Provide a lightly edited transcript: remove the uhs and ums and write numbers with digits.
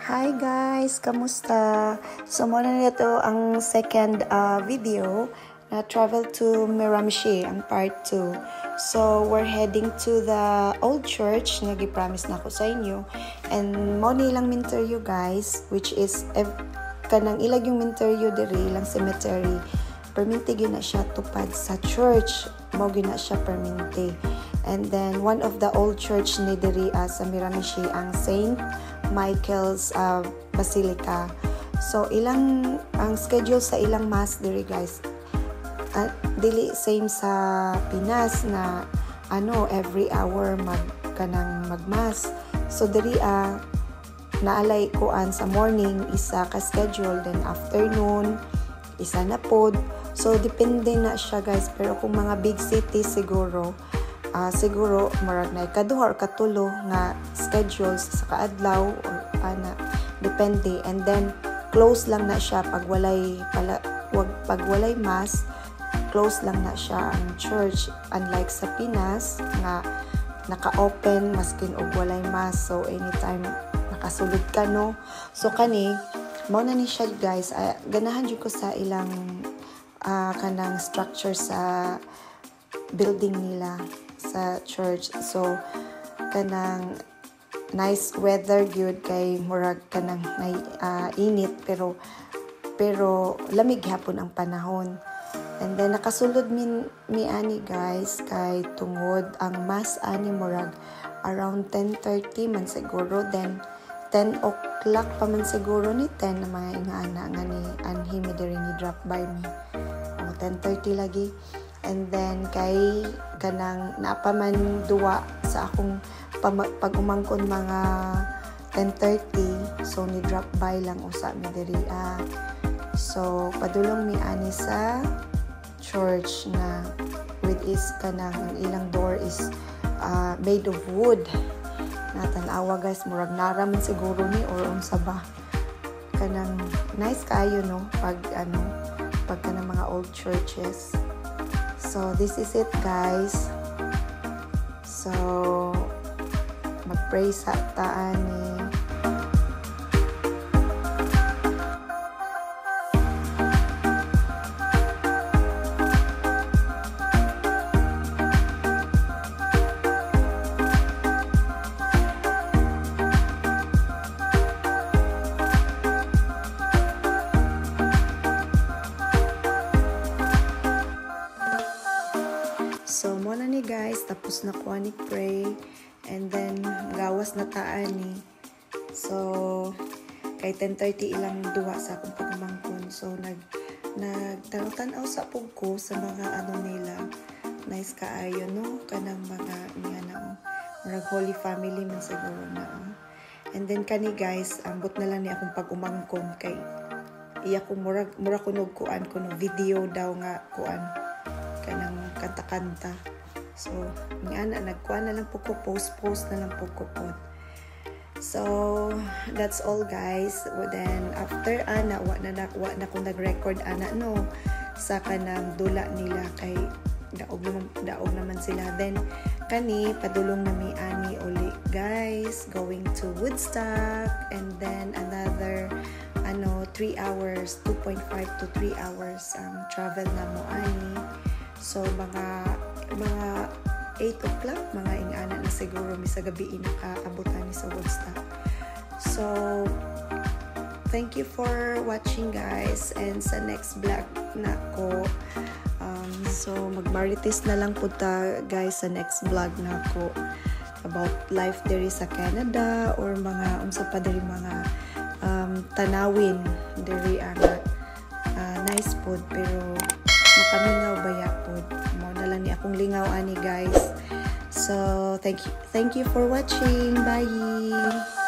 Hi guys, kamusta? So muna nito ang second video na travel to Miramichi, ang part 2. So we're heading to the old church na gi-promise na ko sa inyo. And mo nilang minteryo guys, which is kanang ilag yung minteryo diri lang cemetery. Perminti gina siya tupad sa church. Mo gina siya perminti. And then one of the old church ni diri sa Miramichi ang Saint Michael's Basilica. So ilang ang schedule sa ilang mass diri guys. Dili same sa Pinas na every hour magmass. So diri naalay kuan sa morning isa ka schedule, then afternoon isa na pod. So depende na siya guys, pero kung mga big city siguro murag na ikaduha or katulo nga schedules sa kaadlaw or depende. And then close lang na siya pag walay mass, close lang na siya ang church, unlike sa Pinas nga naka-open maskin og walay mass, so anytime nakasulod ka no. So kani mao na ni siya guys, ganahan jud ko sa ilang kanang structure sa building nila sa church. So kanang nice weather gyud kay murag kanang init pero lamig hapon ang panahon. And then nakasulod mi ani guys kay tungod ang mass ani murag around 10:30 man siguro, then 10 o'clock pa man siguro ni 10 na mga ingana nga ni anhi mi diri ni drop by mi. 10:30 lagi. And then kay kanang napaman duwa sa akong pag-umangkon mga 10:30, so ni drop by lang usa mi diri. So padulong mi ani sa church na with is kanang ilang door is made of wood. Natanawa guys, murag naraman siguro ni or unsa ba. Kanang nice kayo no pag kanang mga old churches. So this is it guys. So mag-pray sa taani. So muna ni guys, tapos na ko ni pray, and then gawas na taan ni. So kay 10:30 ilang duwa sa akong pagmangkon. So nagtanaw sa pug ko sa mga nila. Nice kaayo no kanang mga murag Holy Family man siguro na. And then kani guys, ambot na lang ni akong pag-umangkon kay iya ko murag kunog kuan kuno video daw nga kuan kanang kanta-kanta. So nagkuan na lang po ko, post na lang po ko. So that's all guys. Then after wa na ko nag-record no sa kanang dula nila kay daog naman sila. Then kani padulong na mi ani uli guys, going to Woodstock, and then another 3 hours, 2.5 to 3 hours ang travel na mo ani. So mga 8 o'clock mga ingana na siguro mi sa gabi nakaabutan ni sa Woodstock. So thank you for watching guys, and sa next vlog na ko so magmarites na lang po ta guys sa next vlog na ko about life diri sa Canada or mga unsa pa diri mga tanawin diri nice food pero makamingaw baya pod. Mao na lang ni akong lingaw ani guys. So thank you for watching. Bye.